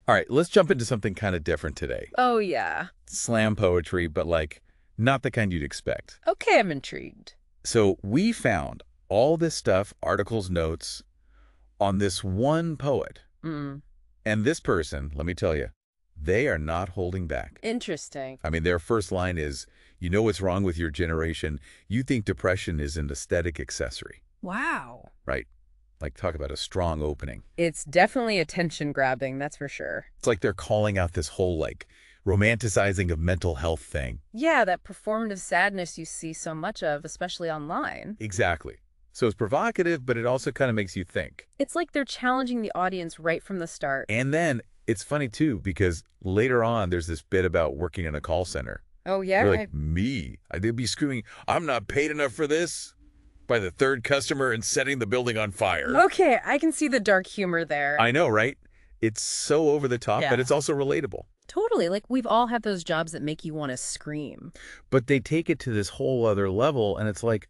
All right, let's jump into something kind of different today. Oh, yeah. Slam poetry, but like not the kind you'd expect. Okay, I'm intrigued. So we found all this stuff, articles, notes, on this one poet. Mm. And this person, let me tell you, they are not holding back. Interesting. I mean, their first line is, you know what's wrong with your generation? You think depression is an aesthetic accessory. Wow. Right. Like, talk about a strong opening. It's definitely attention-grabbing, that's for sure. It's like they're calling out this whole, like, romanticizing of mental health thing. Yeah, that performative sadness you see so much of, especially online. Exactly. So it's provocative, but it also kind of makes you think. It's like they're challenging the audience right from the start. And then it's funny, too, because later on, there's this bit about working in a call center. Oh, yeah? They're like, me? They'd be screaming, I'm not paid enough for this, by the third customer and setting the building on fire. Okay, I can see the dark humor there. I know, right? It's so over the top, Yeah. but it's also relatable. Totally. Like, we've all had those jobs that make you want to scream. But they take it to this whole other level, and it's like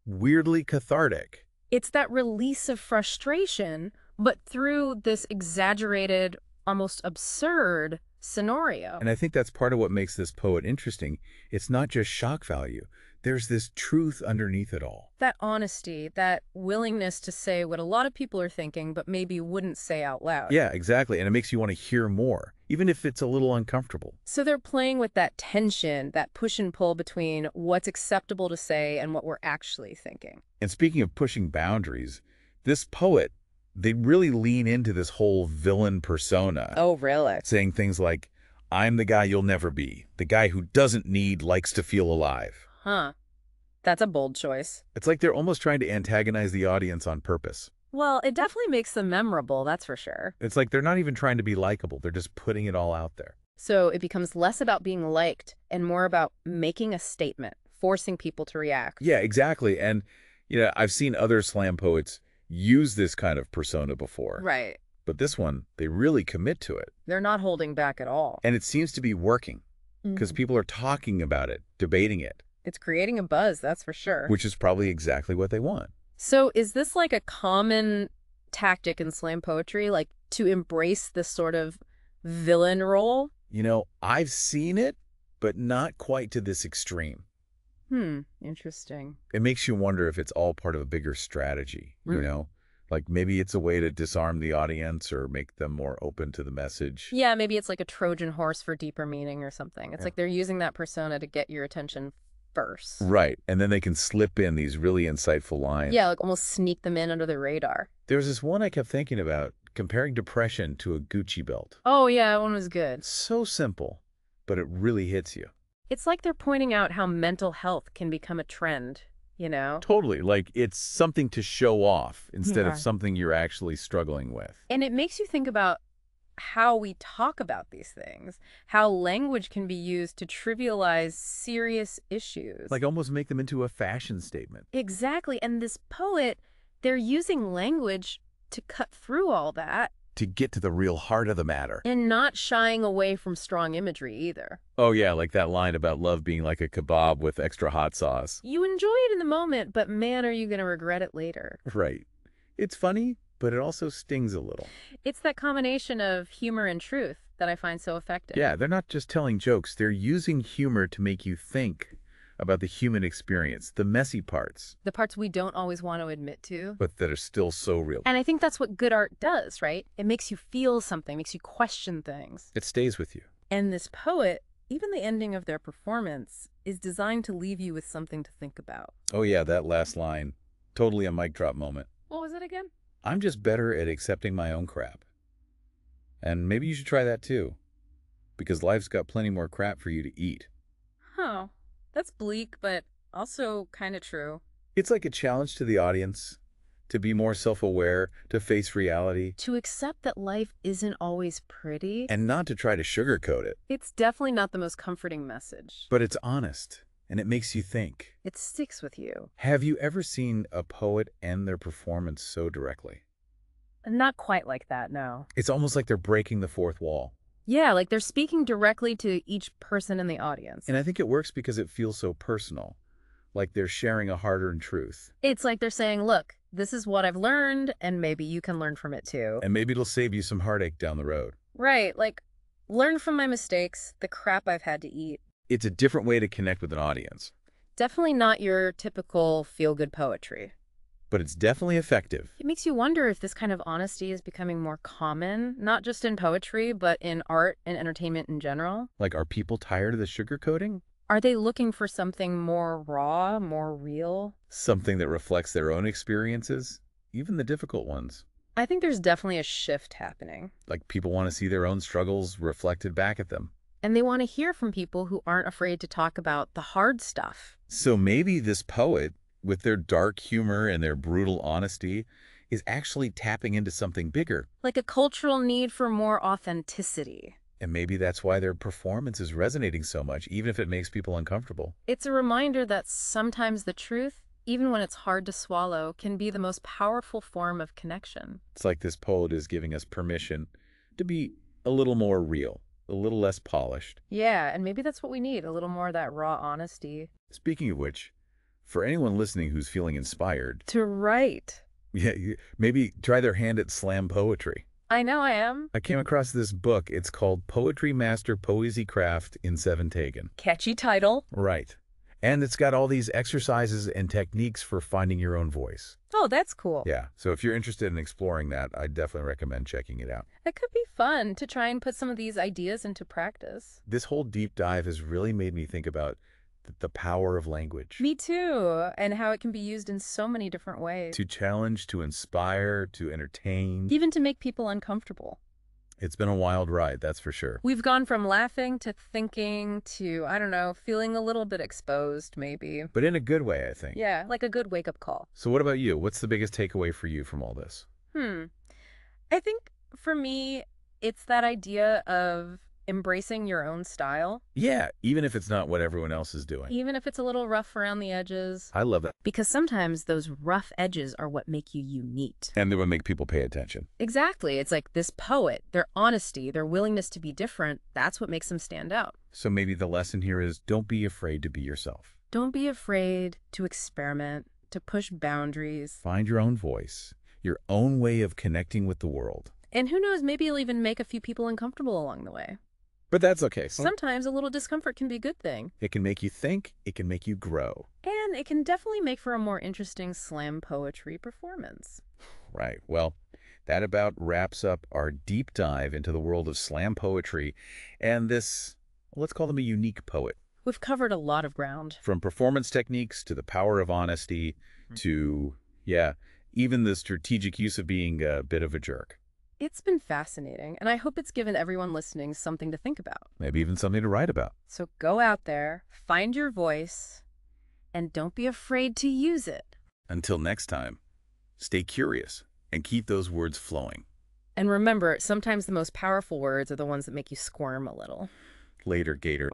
weirdly cathartic. It's that release of frustration, but through this exaggerated, almost absurd scenario. And I think that's part of what makes this poet interesting. It's not just shock value. There's this truth underneath it all. That honesty, that willingness to say what a lot of people are thinking, but maybe wouldn't say out loud. Yeah, exactly. And it makes you want to hear more, even if it's a little uncomfortable. So they're playing with that tension, that push and pull between what's acceptable to say and what we're actually thinking. And speaking of pushing boundaries, this poet, they really lean into this whole villain persona. Oh, really? Saying things like, I'm the guy you'll never be, the guy who doesn't need, likes to feel alive. Huh. That's a bold choice. It's like they're almost trying to antagonize the audience on purpose. Well, it definitely makes them memorable, that's for sure. It's like they're not even trying to be likable. They're just putting it all out there. So it becomes less about being liked and more about making a statement, forcing people to react. Yeah, exactly. And, I've seen other slam poets use this kind of persona before. Right. But this one, they really commit to it. They're not holding back at all. And it seems to be working because people are talking about it, debating it. It's creating a buzz, that's for sure. Which is probably exactly what they want. So is this like a common tactic in slam poetry, like to embrace this sort of villain role? I've seen it, but not quite to this extreme. Interesting. It makes you wonder if it's all part of a bigger strategy, Like maybe it's a way to disarm the audience or make them more open to the message. Yeah, maybe it's like a Trojan horse for deeper meaning or something. It's like they're using that persona to get your attention first. Right. And then they can slip in these really insightful lines. Yeah, like almost sneak them in under the radar. There was this one I kept thinking about, comparing depression to a Gucci belt. Oh, yeah, that one was good. So simple, but it really hits you. It's like they're pointing out how mental health can become a trend, Totally. Like it's something to show off instead Yeah. of something you're actually struggling with. And it makes you think about how we talk about these things, how language can be used to trivialize serious issues. Like almost make them into a fashion statement. Exactly. And this poet, they're using language to cut through all that To get to the real heart of the matter. and not shying away from strong imagery either. Oh yeah, like that line about love being like a kebab with extra hot sauce. You enjoy it in the moment, but man, are you going to regret it later. Right. It's funny, but it also stings a little. It's that combination of humor and truth that I find so effective. Yeah, they're not just telling jokes. They're using humor to make you think about the human experience, the messy parts, The parts we don't always want to admit to. but that are still so real. And I think that's what good art does, right? It makes you feel something, makes you question things. It stays with you. And this poet, even the ending of their performance, is designed to leave you with something to think about. Oh yeah, that last line. Totally a mic drop moment. What was it again? I'm just better at accepting my own crap. And maybe you should try that too. Because life's got plenty more crap for you to eat. Huh. That's bleak, but also kind of true. It's like a challenge to the audience to be more self-aware, to face reality, To accept that life isn't always pretty, and not to try to sugarcoat it. it's definitely not the most comforting message. But it's honest, and it makes you think. It sticks with you. Have you ever seen a poet end their performance so directly? Not quite like that, no. It's almost like they're breaking the fourth wall. Yeah, like they're speaking directly to each person in the audience. And I think it works because it feels so personal, like they're sharing a hard-earned truth. It's like they're saying, look, this is what I've learned, and maybe you can learn from it too. And maybe it'll save you some heartache down the road. Right, like, learn from my mistakes, the crap I've had to eat. It's a different way to connect with an audience, Definitely not your typical feel-good poetry. but it's definitely effective. It makes you wonder if this kind of honesty is becoming more common, not just in poetry, but in art and entertainment in general. Like, are people tired of the sugarcoating? Are they looking for something more raw, more real? Something that reflects their own experiences, even the difficult ones. I think there's definitely a shift happening. Like, people want to see their own struggles reflected back at them. And they want to hear from people who aren't afraid to talk about the hard stuff. So maybe this poet, with their dark humor and their brutal honesty, is actually tapping into something bigger. Like a cultural need for more authenticity. And maybe that's why their performance is resonating so much, even if it makes people uncomfortable. It's a reminder that sometimes the truth, even when it's hard to swallow, can be the most powerful form of connection. It's like this poet is giving us permission to be a little more real, a little less polished. Yeah, and maybe that's what we need, a little more of that raw honesty. Speaking of which, for anyone listening who's feeling inspired, To write. maybe try their hand at slam poetry. I know I am. I came across this book. It's called Poetry Master Poesy Craft in 7 Taken. Catchy title. Right. And it's got all these exercises and techniques for finding your own voice. Oh, that's cool. Yeah, so if you're interested in exploring that, I definitely recommend checking it out. It could be fun to try and put some of these ideas into practice. This whole deep dive has really made me think about the power of language. Me too, and how it can be used in so many different ways. To challenge, to inspire, to entertain. Even to make people uncomfortable. It's been a wild ride, that's for sure. We've gone from laughing to thinking to, I don't know, feeling a little bit exposed, maybe. But in a good way, I think. Yeah, like a good wake-up call. So what about you? What's the biggest takeaway for you from all this? I think for me, it's that idea of embracing your own style, Yeah, even if it's not what everyone else is doing. even if it's a little rough around the edges. I love that. Because sometimes those rough edges are what make you unique. And they will make people pay attention. Exactly. It's like this poet, their honesty, their willingness to be different, that's what makes them stand out. So maybe the lesson here is don't be afraid to be yourself. Don't be afraid to experiment, to push boundaries. Find your own voice, your own way of connecting with the world. And who knows, maybe you'll even make a few people uncomfortable along the way. But that's okay. Sometimes a little discomfort can be a good thing. It can make you think, it can make you grow. And it can definitely make for a more interesting slam poetry performance. Right. Well, that about wraps up our deep dive into the world of slam poetry and this, let's call them a unique poet. We've covered a lot of ground. From performance techniques to the power of honesty to, even the strategic use of being a bit of a jerk. It's been fascinating, and I hope it's given everyone listening something to think about. Maybe even something to write about. So go out there, find your voice, and don't be afraid to use it. Until next time, stay curious and keep those words flowing. And remember, sometimes the most powerful words are the ones that make you squirm a little. Later, Gator.